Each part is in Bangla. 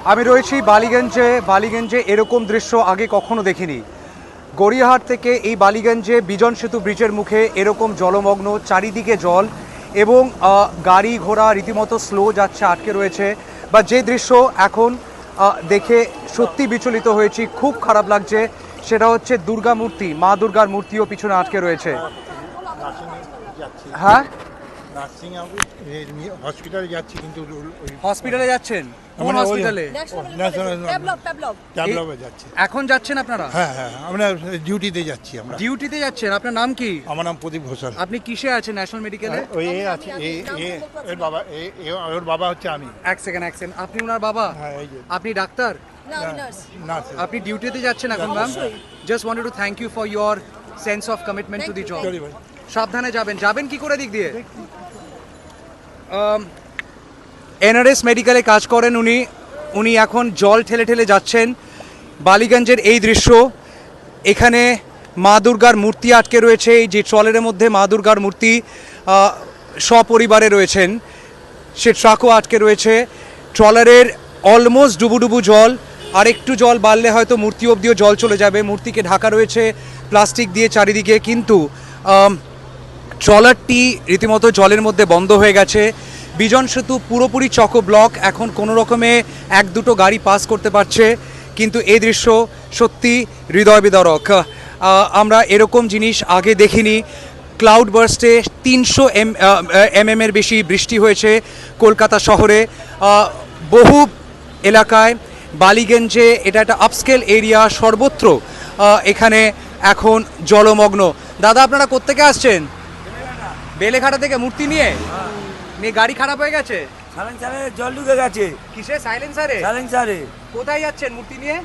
আমি রয়েছি বালিগঞ্জে এরকম দৃশ্য আগে কখনো দেখিনি। গড়িয়াহাট থেকে এই বালিগঞ্জে বিজন সেতু ব্রিজের মুখে এরকম জলমগ্ন, চারিদিকে জল এবং গাড়ি ঘোড়া রীতিমতো স্লো যাচ্ছে, আটকে রয়েছে। বা যে দৃশ্য এখন দেখে সত্যি বিচলিত হয়েছি, খুব খারাপ লাগছে। সেটা হচ্ছে দুর্গা মূর্তি, মা দুর্গার মূর্তিও পিছনে আটকে রয়েছে। হ্যাঁ, হসপিটালে যাচ্ছি, কিন্তু হসপিটালে যাচ্ছেন? কোন হসপিটালে? যাচ্ছি। এখন যাচ্ছেন আপনারা? হ্যাঁ হ্যাঁ, আমরা ডিউটিতে যাচ্ছি। আমরা ডিউটিতে যাচ্ছেন? আপনার নাম কি? আমার নাম প্রদীপ ঘোষাল। আপনি কিসে আছেন ন্যাশনাল মেডিকেলে? ওই এ আছে, ওর বাবা হচ্ছে আমি। এক সেকেন্ড। আপনি ওনার বাবা? হ্যাঁ, এই যে। আপনি ডাক্তার? না, আপনি ডিউটিতে যাচ্ছেন এখন ma'am? Just wanted to thank you for your sense of commitment to the job. সাবধানে যাবেন কি করে দিক দিয়ে? এনআরএস মেডিকেলে কাজ করেন উনি এখন জল ঠেলে ঠেলে যাচ্ছেন। বালিগঞ্জের এই দৃশ্য, এখানে মা দুর্গার মূর্তি আটকে রয়েছে। এই যে ট্রলারের মধ্যে মা দুর্গার মূর্তি সপরিবারে রয়েছেন, সে ট্রাকও আটকে রয়েছে। ট্রলারের অলমোস্ট ডুবুডুবু জল, আর একটু জল বাড়লে হয়তো মূর্তি অবধিও জল চলে যাবে। মূর্তিকে ঢাকা রয়েছে প্লাস্টিক দিয়ে চারিদিকে, কিন্তু ট্রলারটি রীতিমতো জলের মধ্যে বন্ধ হয়ে গেছে। বিজন সেতু পুরোপুরি চক ব্লক, এখন কোনো রকমে এক দুটো গাড়ি পাস করতে পারছে, কিন্তু এই দৃশ্য সত্যি হৃদয় বিদারক। আমরা এরকম জিনিস আগে দেখিনি। ক্লাউড বার্স্টে 300 mm এর বেশি বৃষ্টি হয়েছে কলকাতা শহরে। বহু এলাকায়, বালিগঞ্জে এটা একটা আপস্কেল এরিয়া, সর্বত্র এখানে এখন জলমগ্ন। দাদা, আপনারা কোত্থেকে আসছেন? বেলেঘাটা থেকে। মূর্তি নিয়ে গাড়ি খারাপ হয়ে গেছে? সাইলেন্সারে জল ঢুকে গেছে। কিসে? সাইলেন্সারে? সাইলেন্সারে। কোথায় যাচ্ছেন মূর্তি নিয়ে?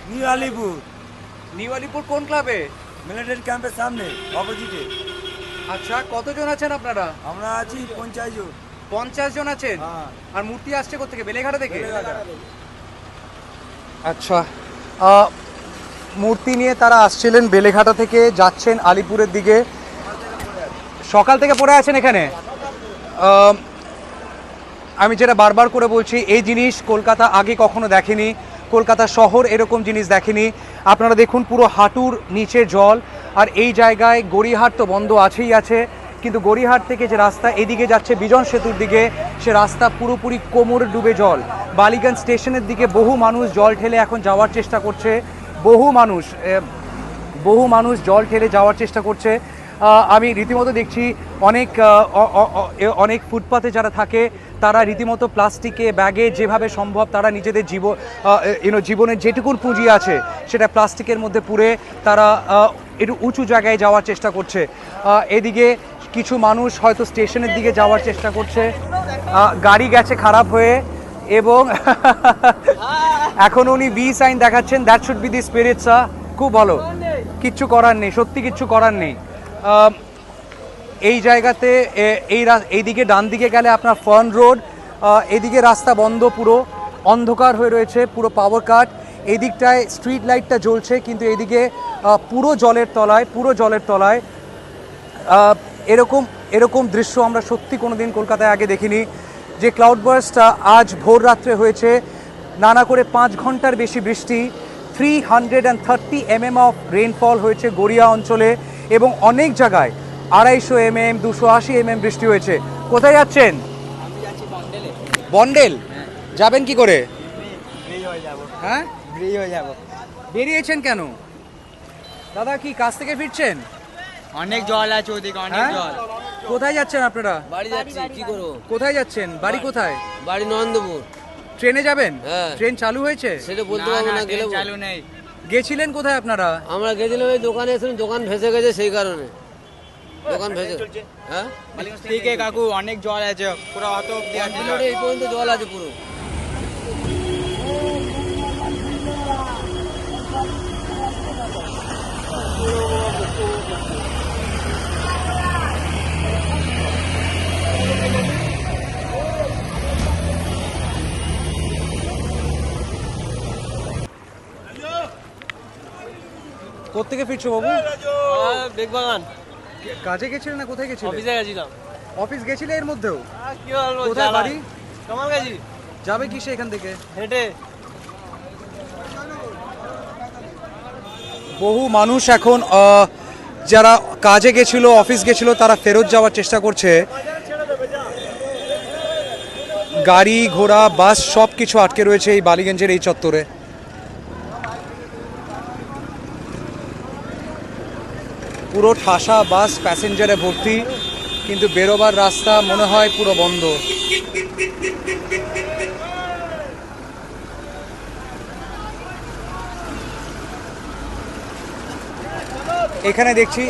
নিউ আলিপুর কোন ক্লাবে? মিলিটারি ক্যাম্পের সামনে, অপোজিটে। আচ্ছা, কতজন আছেন আপনারা? আমরা আছি 50 জন। 50 জন আছেন? হ্যাঁ। আর মূর্তি আসছে কোথা থেকে? বেলেঘাটা থেকে? আচ্ছা, মূর্তি নিয়ে তারা আসছিলেন বেলেঘাটা থেকে, যাচ্ছেন আলিপুরের দিকে। সকাল থেকে পড়ে আছেন এখানে। আমি যেটা বারবার করে বলছি, এই জিনিস কলকাতা আগে কখনো দেখেনি, কলকাতা শহর এরকম জিনিস দেখেনি। আপনারা দেখুন, পুরো হাঁটুর নিচে জল। আর এই জায়গায় গড়িয়াহাট তো বন্ধ আছেই আছে, কিন্তু গড়িয়াহাট থেকে যে রাস্তা এদিকে যাচ্ছে বিজন সেতুর দিকে, সে রাস্তা পুরোপুরি কোমরে ডুবে জল। বালিগঞ্জ স্টেশনের দিকে বহু মানুষ জল ঠেলে এখন যাওয়ার চেষ্টা করছে। বহু মানুষ জল ঠেলে যাওয়ার চেষ্টা করছে। আমি রীতিমতো দেখছি অনেক ফুটপাতে যারা থাকে তারা রীতিমতো প্লাস্টিকে ব্যাগে যেভাবে সম্ভব তারা নিজেদের জীবনের যেটুকুন পুঁজি আছে সেটা প্লাস্টিকের মধ্যে পুরে তারা একটু উঁচু জায়গায় যাওয়ার চেষ্টা করছে। এদিকে কিছু মানুষ হয়তো স্টেশনের দিকে যাওয়ার চেষ্টা করছে। গাড়ি গেছে খারাপ হয়ে, এবং এখন উনি বি সাইন দেখাচ্ছেন। That should be the spirits. খুব ভালো, কিচ্ছু করার নেই, সত্যি কিচ্ছু করার নেই। এই জায়গাতে এইদিকে ডান দিকে গেলে আপনার ফার্ন রোড, এদিকে রাস্তা বন্ধ, পুরো অন্ধকার হয়ে রয়েছে, পুরো পাওয়ার কাট। এই দিকটায় স্ট্রিট লাইটটা জ্বলছে, কিন্তু এইদিকে পুরো জলের তলায়। এরকম দৃশ্য আমরা সত্যি কোনোদিন কলকাতায় আগে দেখিনি। যে ক্লাউড বার্স্ট আজ ভোর রাত্রে হয়েছে, নানা করে 5 ঘন্টার বেশি বৃষ্টি, 330 mm অফ রেইনফল হয়েছে গড়িয়া অঞ্চলে, এবং অনেক জায়গায় 250 mm 280 mm বৃষ্টি হয়েছে। কোথায় যাচ্ছেন? বন্ডেল যাবেন কি করে? হ্যাঁ, বেরিয়েছেন কেন দাদা? কি কাজ থেকে ফিরছেন? অনেক জল আছে ওদিকে, অনেক জল। কোথায় যাচ্ছেন আপনারা? বাড়ি যাচ্ছি, কি করবো? কোথায় যাচ্ছেন? বাড়ি কোথায়? বাড়ি নন্দপুর। ট্রেনে যাবেন? হ্যাঁ। ট্রেন চালু হয়েছে? সেটা বলতে পারবো না, গেলে চালু নেই। গেছিলেন কোথায় আপনারা? আমরা গেছিলাম এই দোকানে, এসেছিলাম, দোকান ভেসে গেছে, সেই কারণে দোকান ভেসে। হ্যাঁ, ঠিক কাকু, অনেক জল আছে, পুরো অত অব্দি আছে। এই পর্যন্ত জল আছে পুরো। কোত্থেকে ফিরছো বাবু? বেগবাগান কাজে গেছিলেন না কোথায় গেছিলেন? অফিসে গেছিলাম। অফিস গেছিলে এর মধ্যেও? কি বলবো, কোথায় বাড়ি? কামাল গেছি। যাবে কিসে এখান থেকে? হেঁটে। বহু মানুষ এখন যারা কাজে গেছিল, অফিস গেছিল, তারা ফেরত যাওয়ার চেষ্টা করছে। গাড়ি ঘোড়া বাস সব কিছু আটকে রয়েছে এই বালিগঞ্জের এই চত্বরে। পুরো ঠাসা বাস প্যাসেঞ্জারে ভর্তি, কিন্তু বেরোবার রাস্তা মনে হয় পুরো বন্ধ। এখানে দেখছি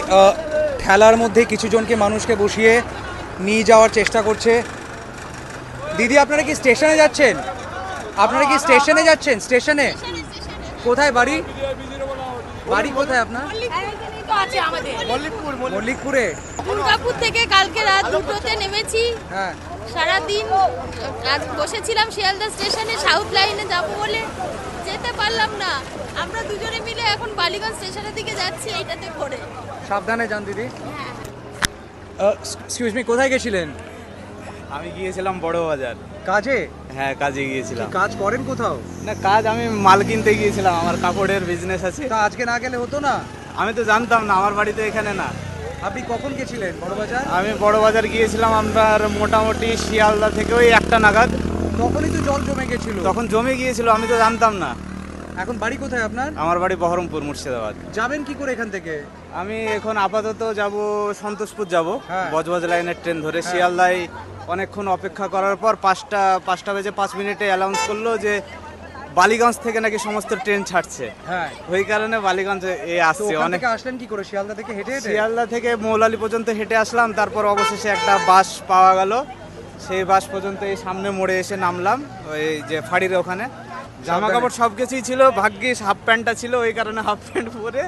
ঠেলার মধ্যে কিছু জনকে মানুষকে বসিয়ে নিয়ে যাওয়ার চেষ্টা করছে। দিদি, আপনারা কি স্টেশনে যাচ্ছেন? আপনারা কি স্টেশনে যাচ্ছেন? স্টেশনে কোথায় বাড়ি? বাড়ি কোথায় আপনার? আছে আমাদের মল্লিকপুরে। দুর্গাপুর থেকে কালকে রাত 2টোতে নেমেছি। হ্যাঁ, সারাদিন আজ বসেছিলাম শিয়ালদা স্টেশনে, সাউথ লাইনে যাব বলে যেতে পারলাম না। আমরা দুজনে মিলে এখন বালিগঞ্জ স্টেশনের দিকে যাচ্ছি এইটাতে করে। সাবধানে যান দিদি। হ্যাঁ। এক্সকিউজ মি, কোথায় গেছিলেন? আমি গিয়েছিলাম বড় বাজার। কাজে? হ্যাঁ, কাজে গিয়েছিলাম। কাজ করেন কোথাও? না, কাজ আমি মাল কিনতে গিয়েছিলাম, আমার কাপড়ের বিজনেস আছে। তা আজকে না গেলে হতো না? আমি তো জানতাম না, আমার বাড়ি তো এখানে না। আপনি কখন গেছিলেন বড়বাজার? আমি বড় বাজার গিয়েছিলাম আপনার মোটামুটি শিয়ালদা থেকে ওই 1টা নাগাদ। তখনই তো জল জমে গেছিল। তখন জমে গিয়েছিল, আমি তো জানতাম না। এখন বাড়ি কোথায় আপনার? আমার বাড়ি বহরমপুর, মুর্শিদাবাদ। যাবেন কি করে এখান থেকে? আমি এখন আপাতত যাব সন্তোষপুর যাব, হ্যাঁ। বজবজ লাইনের ট্রেন ধরে। শিয়ালদায় অনেকক্ষণ অপেক্ষা করার পর 5টা বেজে 5 মিনিটে অ্যানাউন্স করলো যে বালিগঞ্জ থেকে নাকি সমস্ত ট্রেন ছাড়ছে। হ্যাঁ, ওই কারণে বালিগঞ্জে তো আসছে। ওখান অনেক থেকে আসলেন কি করে? শিয়ালদা থেকে হেঁটে হেঁটে? শিয়ালদা থেকে মৌলালি পর্যন্ত হেঁটে আসলাম, তারপর অবশেষে একটা বাস পাওয়া গেল। সেই বাস পর্যন্ত এই সামনে মোড়ে এসে নামলাম, ওই যে ফাঁড়ির ওখানে। জামা কাপড় সব কিছুই ছিল, ভাগ্যিস হাফ প্যান্টটা ছিল, ওই কারণে হাফ প্যান্ট পরে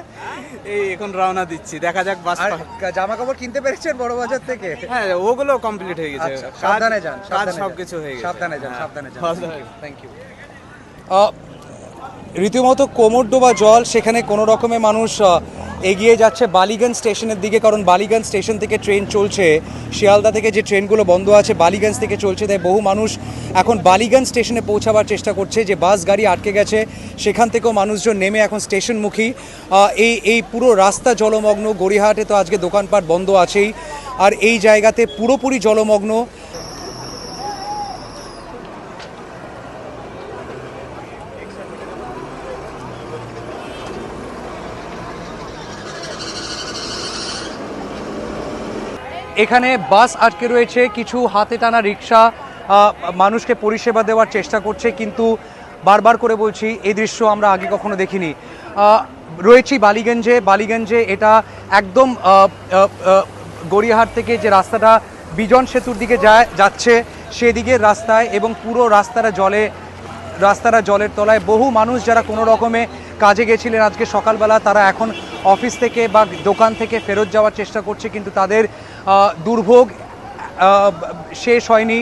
এই এখন রওনা দিচ্ছি। দেখা যাক বাস। আর জামা কাপড় কিনতে পেরেছেন বড়বাজার থেকে? হ্যাঁ, ওগুলো কমপ্লিট হয়ে গেছে। আচ্ছা, সাবধানে যান, কাজ সাবধানে সব যান। কিছু হয়ে গেছে। সাবধানে যান, হ্যাঁ, সাবধানে যান। ভালো থাকবেন। Thank you. রীতিমতো কোমর ডোবা জল, সেখানে কোনো রকমে মানুষ এগিয়ে যাচ্ছে বালিগঞ্জ স্টেশনের দিকে, কারণ বালিগঞ্জ স্টেশন থেকে ট্রেন চলছে। শিয়ালদা থেকে যে ট্রেনগুলো বন্ধ আছে বালিগঞ্জ থেকে চলছে, তাই বহু মানুষ এখন বালিগঞ্জ স্টেশনে পৌঁছাবার চেষ্টা করছে। যে বাস গাড়ি আটকে গেছে সেখান থেকেও মানুষজন নেমে এখন স্টেশনমুখী। এই পুরো রাস্তা জলমগ্ন। গড়িয়াহাটে তো আজকে দোকানপাট বন্ধ আছেই, আর এই জায়গাতে পুরোপুরি জলমগ্ন। এখানে বাস আটকে রয়েছে, কিছু হাতে টানা রিক্সা মানুষকে পরিষেবা দেওয়ার চেষ্টা করছে, কিন্তু বারবার করে বলছি এই দৃশ্য আমরা আগে কখনো দেখিনি। রয়েছি বালিগঞ্জে। এটা একদম গড়িয়াহাট থেকে যে রাস্তাটা বিজন সেতুর দিকে যাচ্ছে সেদিকের রাস্তায়, এবং পুরো রাস্তাটা জলের তলায়। বহু মানুষ যারা কোনো রকমে কাজে গেছিলেন আজকে সকালবেলা, তারা এখন অফিস থেকে বা দোকান থেকে ফেরত যাওয়ার চেষ্টা করছে, কিন্তু তাদের দুর্ভোগ শেষ হয়নি।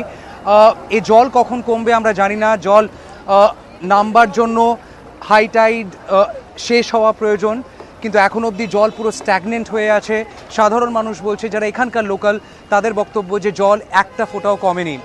এই জল কখন কমবে আমরা জানি না। জল নামবার জন্য হাই টাইড শেষ হওয়া প্রয়োজন, কিন্তু এখন অবধি জল পুরো স্ট্যাগনেন্ট হয়ে আছে। সাধারণ মানুষ বলছে, যারা এখানকার লোকাল, তাদের বক্তব্য যে জল একটা ফোঁটাও কমেনি।